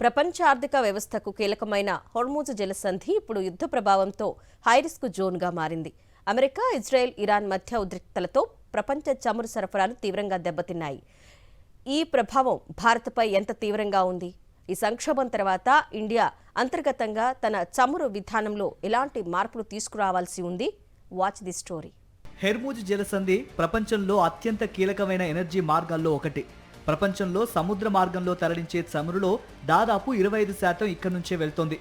ప్రపంచ ఆర్థిక వ్యవస్థకు కీలకమైన హోర్ముజ్ జలసంధి ఇప్పుడు యుద్ధ ప్రభావంతో హైరిస్క్ జోన్గా మారింది. అమెరికా, ఇజ్రాయెల్, ఇరాన్ మధ్య ఉద్రిక్తలతో ప్రపంచ చమురు సరఫరాలు తీవ్రంగా దెబ్బతిన్నాయి. ఈ ప్రభావం భారత్పై ఎంత తీవ్రంగా ఉంది? ఈ సంక్షోభం తర్వాత ఇండియా అంతర్గతంగా తన చమురు విధానంలో ఎలాంటి మార్పులు తీసుకురావాల్సి ఉంది? Watch the story. హోర్ముజ్ జలసంధి ప్రపంచంలో అత్యంత కీలకమైన ఎనర్జీ మార్గాల్లో ఒకటి. ప్రపంచంలో సముద్ర మార్గంలో తరలించే చమురులో దాదాపు 25% ఇక్కడి నుంచే వెళ్తోంది.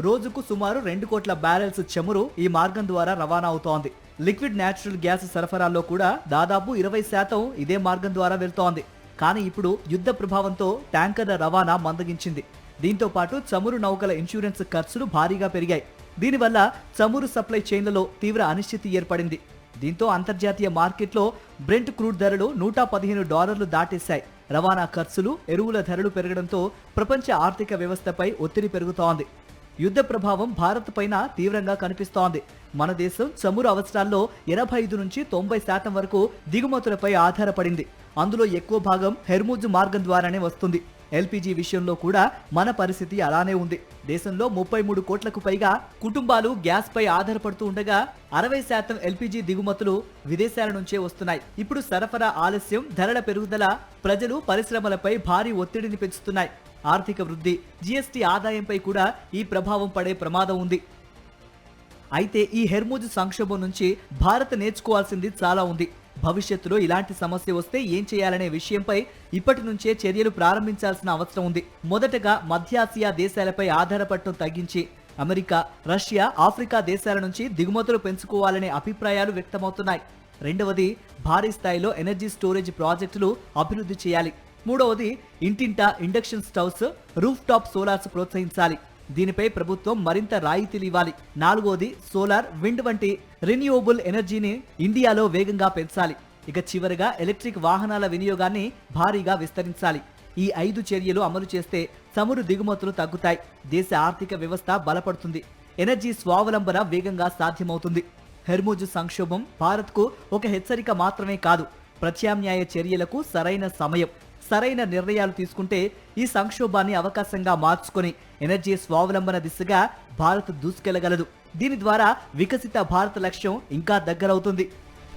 రోజుకు సుమారు 2 కోట్ల బ్యారెల్స్ చమురు ఈ మార్గం ద్వారా రవాణా అవుతోంది. లిక్విడ్ న్యాచురల్ గ్యాస్ సరఫరాలో కూడా దాదాపు 20% ఇదే మార్గం ద్వారా వెళ్తోంది. కానీ ఇప్పుడు యుద్ధ ప్రభావంతో ట్యాంకర్ల రవాణా మందగించింది. దీంతో పాటు చమురు నౌకల ఇన్సూరెన్స్ ఖర్చులు భారీగా పెరిగాయి. దీనివల్ల చమురు సప్లై చైన్లలో తీవ్ర అనిశ్చితి ఏర్పడింది. దీంతో అంతర్జాతీయ మార్కెట్లో బ్రెంట్ క్రూడ్ ధరలు $115 దాటేశాయి. రవాణా ఖర్చులు, ఎరువుల ధరలు పెరగడంతో ప్రపంచ ఆర్థిక వ్యవస్థపై ఒత్తిడి పెరుగుతోంది. యుద్ధ ప్రభావం భారత్ పైన తీవ్రంగా కనిపిస్తోంది. మన దేశం చమురు అవసరాల్లో 85 నుంచి 90% వరకు దిగుమతులపై ఆధారపడింది. అందులో ఎక్కువ భాగం హోర్ముజ్ మార్గం ద్వారానే వస్తుంది. ఎల్పీజీ విషయంలో కూడా మన పరిస్థితి అలానే ఉంది. దేశంలో 33 కోట్లకు పైగా కుటుంబాలు గ్యాస్ పై ఆధారపడుతూ ఉండగా 60% ఎల్పీజీ దిగుమతులు విదేశాల నుంచే వస్తున్నాయి. ఇప్పుడు సరఫరా ఆలస్యం, ధరల పెరుగుదల ప్రజలు, పరిశ్రమలపై భారీ ఒత్తిడిని పెంచుతున్నాయి. ఆర్థిక వృద్ధి, జీఎస్టీ ఆదాయంపై కూడా ఈ ప్రభావం పడే ప్రమాదం ఉంది. అయితే ఈ హోర్ముజ్ సంక్షోభం నుంచి భారత్ నేర్చుకోవాల్సింది చాలా ఉంది. భవిష్యత్తులో ఇలాంటి సమస్య వస్తే ఏం చేయాలనే విషయంపై ఇప్పటి నుంచే చర్యలు ప్రారంభించాల్సిన అవసరం ఉంది. మొదటగా మధ్యాసియా దేశాలపై ఆధారపడటం తగ్గించి అమెరికా, రష్యా, ఆఫ్రికా దేశాల నుంచి దిగుమతులు పెంచుకోవాలనే అభిప్రాయాలు వ్యక్తమవుతున్నాయి. రెండవది, భారీ స్థాయిలో ఎనర్జీ స్టోరేజ్ ప్రాజెక్టులు అభివృద్ధి చేయాలి. మూడవది, ఇంటింటా induction stoves, roof top solars ప్రోత్సహించాలి. దీనిపై ప్రభుత్వం మరింత రాయితీలు ఇవ్వాలి. నాలుగోది, సోలార్, విండ్ వంటి రిన్యూవబుల్ ఎనర్జీని ఇండియాలో వేగంగా పెంచాలి. ఇక చివరిగా ఎలక్ట్రిక్ వాహనాల వినియోగాన్ని భారీగా విస్తరించాలి. ఈ 5 చర్యలు అమలు చేస్తే చమురు దిగుమతులు తగ్గుతాయి, దేశ ఆర్థిక వ్యవస్థ బలపడుతుంది, ఎనర్జీ స్వావలంబన వేగంగా సాధ్యమవుతుంది. హోర్ముజ్ సంక్షోభం భారత్కు ఒక హెచ్చరిక మాత్రమే కాదు, ప్రత్యామ్నాయ చర్యలకు సరైన సమయం. సరైన నిర్ణయాలు తీసుకుంటే ఈ సంక్షోభాన్ని అవకాశంగా మార్చుకొని ఎనర్జీ స్వావలంబన దిశగా భారత్ దూసుకెళ్లగలదు. దీని ద్వారా వికసిత భారత లక్ష్యం ఇంకా దగ్గరవుతుంది.